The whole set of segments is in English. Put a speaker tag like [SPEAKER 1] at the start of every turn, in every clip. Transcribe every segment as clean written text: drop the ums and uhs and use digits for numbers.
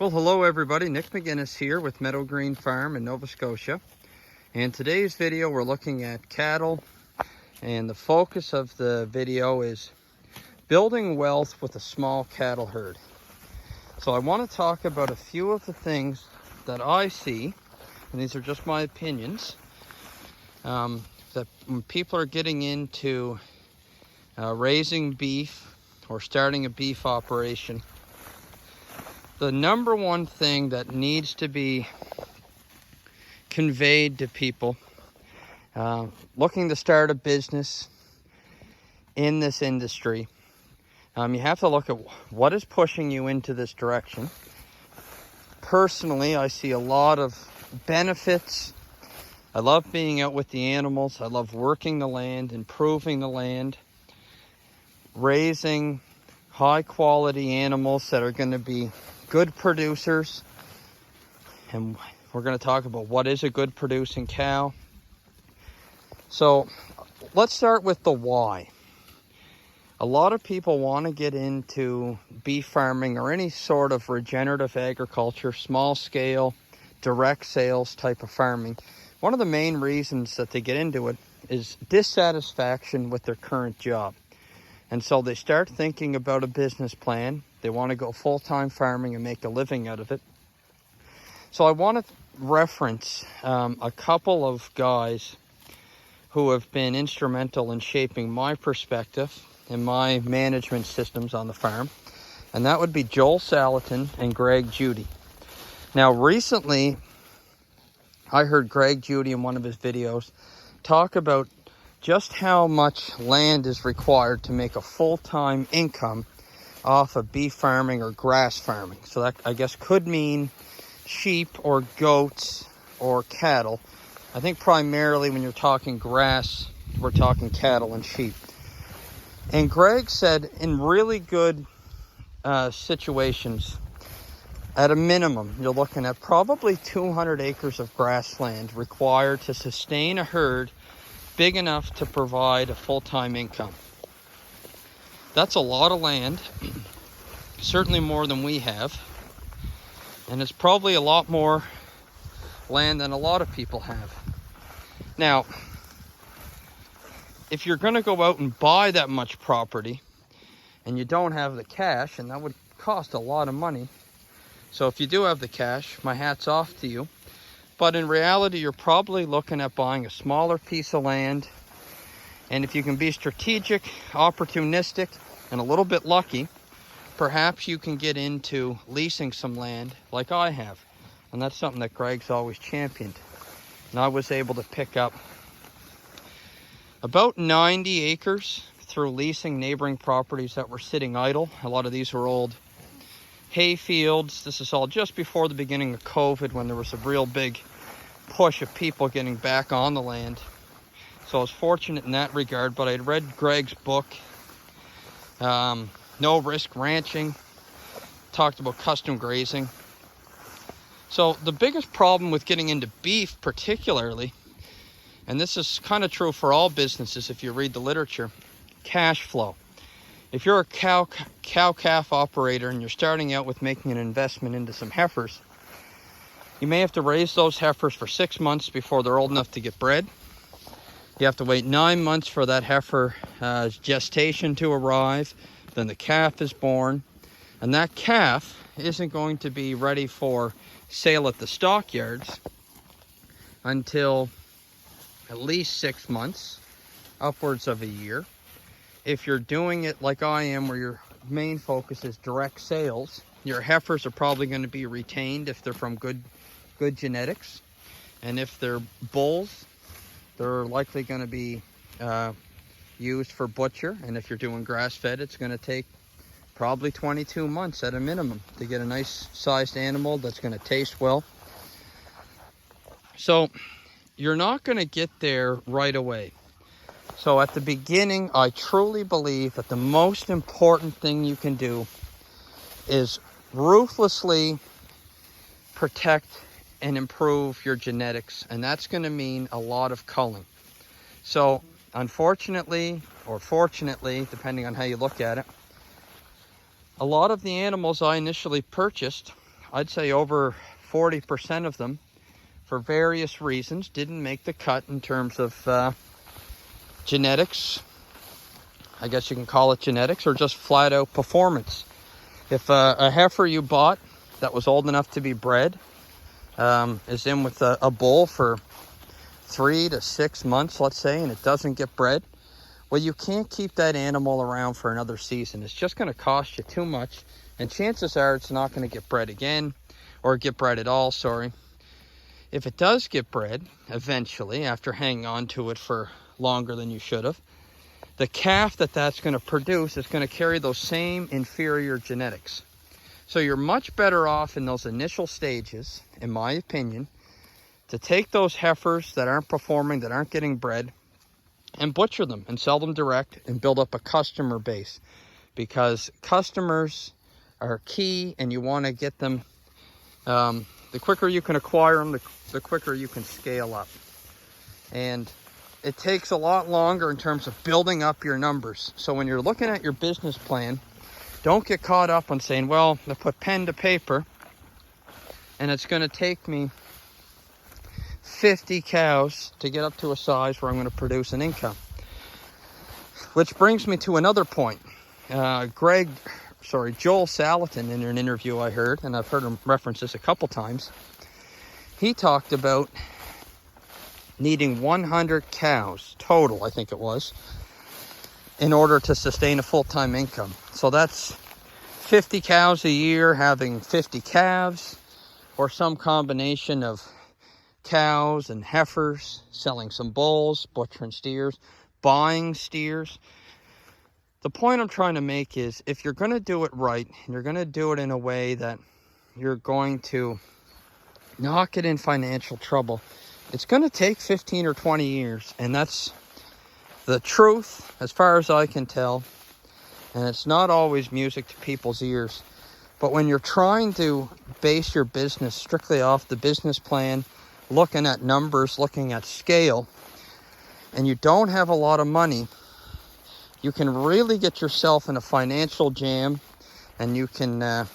[SPEAKER 1] Well, hello everybody. Nick McGinnis here with Meadow Green Farm in Nova Scotia. In today's video, we're looking at cattle, and the focus of the video is building wealth with a small cattle herd. So I want to talk about a few of the things that I see, and these are just my opinions, that when people are getting into raising beef or starting a beef operation, the number one thing that needs to be conveyed to people looking to start a business in this industry, you have to look at what is pushing you into this direction. Personally, I see a lot of benefits. I love being out with the animals. I love working the land, improving the land, raising high quality animals that are going to be good producers. And we're going to talk about what is a good producing cow. So let's start with the why. A lot of people want to get into beef farming or any sort of regenerative agriculture, small scale, direct sales type of farming. One of the main reasons that they get into it is dissatisfaction with their current job. And so they start thinking about a business plan. They want to go full-time farming and make a living out of it. So I want to reference a couple of guys who have been instrumental in shaping my perspective and my management systems on the farm. And that would be Joel Salatin and Greg Judy. Now recently, I heard Greg Judy in one of his videos talk about just how much land is required to make a full-time income off of beef farming or grass farming. So that, I guess, could mean sheep or goats or cattle. I think primarily when you're talking grass, we're talking cattle and sheep. And Greg said in really good situations, at a minimum, you're looking at probably 200 acres of grassland required to sustain a herd big enough to provide a full-time income. That's a lot of land, certainly more than we have, and it's probably a lot more land than a lot of people have. Now, if you're going to go out and buy that much property and you don't have the cash, and that would cost a lot of money, so if you do have the cash, my hat's off to you. But in reality, you're probably looking at buying a smaller piece of land. And if you can be strategic, opportunistic, and a little bit lucky, perhaps you can get into leasing some land like I have. And that's something that Greg's always championed. And I was able to pick up about 90 acres through leasing neighboring properties that were sitting idle. A lot of these were old hay fields. This is all just before the beginning of COVID, when there was a real big push of people getting back on the land. So I was fortunate in that regard, but I had read Greg's book, No Risk Ranching, talked about custom grazing. So the biggest problem with getting into beef particularly, and this is kind of true for all businesses if you read the literature, cash flow. If you're a cow-calf operator and you're starting out with making an investment into some heifers, you may have to raise those heifers for 6 months before they're old enough to get bred. You have to wait 9 months for that heifer gestation to arrive. Then the calf is born. And that calf isn't going to be ready for sale at the stockyards until at least 6 months, upwards of a year. If you're doing it like I am, where your main focus is direct sales, your heifers are probably going to be retained if they're from good genetics. And if they're bulls, they're likely going to be used for butcher. And if you're doing grass-fed, it's going to take probably 22 months at a minimum to get a nice sized animal that's going to taste well. So you're not going to get there right away. So at the beginning, I truly believe that the most important thing you can do is ruthlessly protect and improve your genetics. And that's going to mean a lot of culling. So unfortunately, or fortunately, depending on how you look at it, a lot of the animals I initially purchased, I'd say over 40% of them, for various reasons, didn't make the cut in terms of genetics. I guess you can call it genetics, or just flat out performance. If a heifer you bought that was old enough to be bred is in with a bull for 3 to 6 months, let's say, and it doesn't get bred, well, you can't keep that animal around for another season. It's just going to cost you too much, and chances are it's not going to get bred again, or get bred at all, sorry. If it does get bred, eventually, after hanging on to it for longer than you should have, the calf that's going to produce is going to carry those same inferior genetics. So you're much better off in those initial stages, in my opinion, to take those heifers that aren't performing, that aren't getting bred, and butcher them and sell them direct and build up a customer base. Because customers are key, and you want to get them, the quicker you can acquire them, the quicker you can scale up. And it takes a lot longer in terms of building up your numbers. So when you're looking at your business plan, don't get caught up on saying, well, I put pen to paper and it's going to take me 50 cows to get up to a size where I'm going to produce an income. Which brings me to another point. Joel Salatin, in an interview I heard, and I've heard him reference this a couple times, he talked about needing 100 cows total, I think it was, in order to sustain a full-time income. So that's 50 cows a year having 50 calves, or some combination of cows and heifers, selling some bulls, butchering steers, buying steers. The point I'm trying to make is, if you're going to do it right, and you're going to do it in a way that you're going to not get in financial trouble, it's going to take 15 or 20 years, and that's the truth as far as I can tell. And it's not always music to people's ears. But when you're trying to base your business strictly off the business plan, looking at numbers, looking at scale, and you don't have a lot of money, you can really get yourself in a financial jam, and you can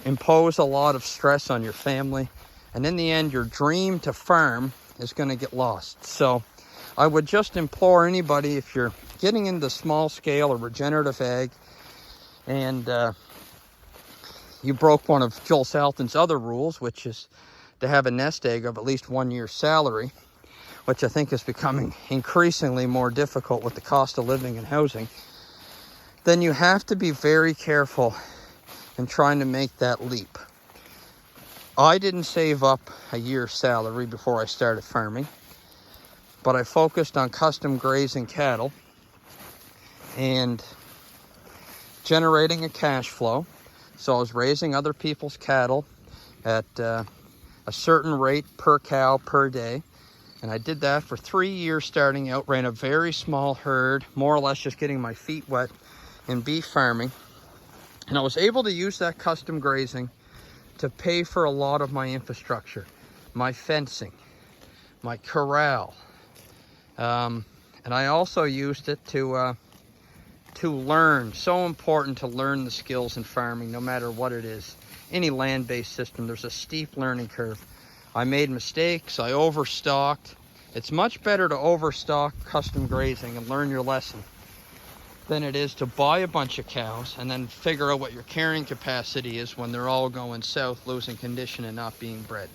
[SPEAKER 1] impose a lot of stress on your family. And in the end, your dream to farm is going to get lost. So I would just implore anybody, if you're getting into small scale or regenerative ag, and you broke one of Joel Salatin's other rules, which is to have a nest egg of at least 1 year's salary, which I think is becoming increasingly more difficult with the cost of living and housing, then you have to be very careful in trying to make that leap. I didn't save up a year's salary before I started farming, but I focused on custom grazing cattle and generating a cash flow. So I was raising other people's cattle at a certain rate per cow per day. And I did that for 3 years starting out, ran a very small herd, more or less just getting my feet wet in beef farming. And I was able to use that custom grazing to pay for a lot of my infrastructure, my fencing, my corral. And I also used it to learn. So important to learn the skills in farming, no matter what it is. Any land-based system, there's a steep learning curve. I made mistakes, I overstocked. It's much better to overstock custom grazing and learn your lesson than it is to buy a bunch of cows and then figure out what your carrying capacity is when they're all going south, losing condition and not being bred.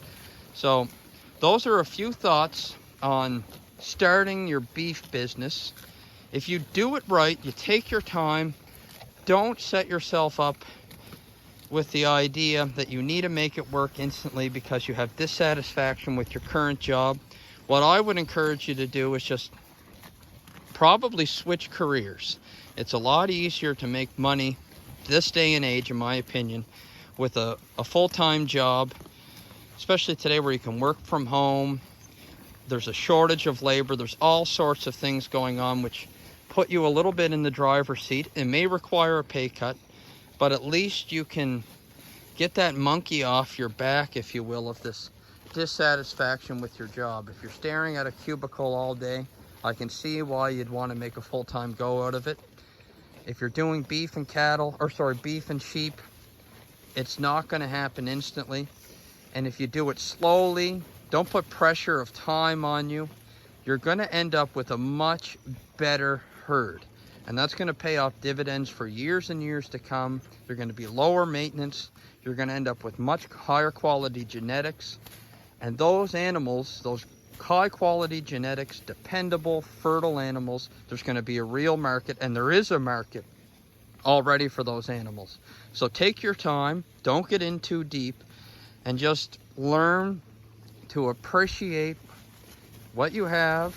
[SPEAKER 1] So those are a few thoughts on starting your beef business. If you do it right, you take your time, don't set yourself up with the idea that you need to make it work instantly because you have dissatisfaction with your current job. What I would encourage you to do is just probably switch careers. It's a lot easier to make money this day and age, in my opinion, with a full-time job, especially today where you can work from home. There's a shortage of labor. There's all sorts of things going on which put you a little bit in the driver's seat. It may require a pay cut, but at least you can get that monkey off your back, if you will, of this dissatisfaction with your job. If you're staring at a cubicle all day, I can see why you'd want to make a full-time go out of it. If you're doing beef and sheep, It's not going to happen instantly. And if you do it slowly, don't put pressure of time on you, you're going to end up with a much better herd. And that's going to pay off dividends for years and years to come. You're going to be lower maintenance. You're going to end up with much higher quality genetics. And those animals, those high quality genetics, dependable, fertile animals, there's going to be a real market, and there is a market already for those animals. So take your time, don't get in too deep, and just learn to appreciate what you have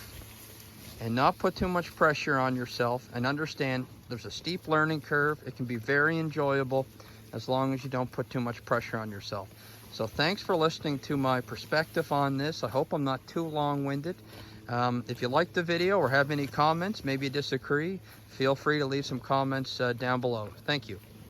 [SPEAKER 1] and not put too much pressure on yourself, and understand there's a steep learning curve. It can be very enjoyable as long as you don't put too much pressure on yourself. So thanks for listening to my perspective on this. I hope I'm not too long-winded. If you liked the video or have any comments, maybe you disagree, feel free to leave some comments down below. Thank you.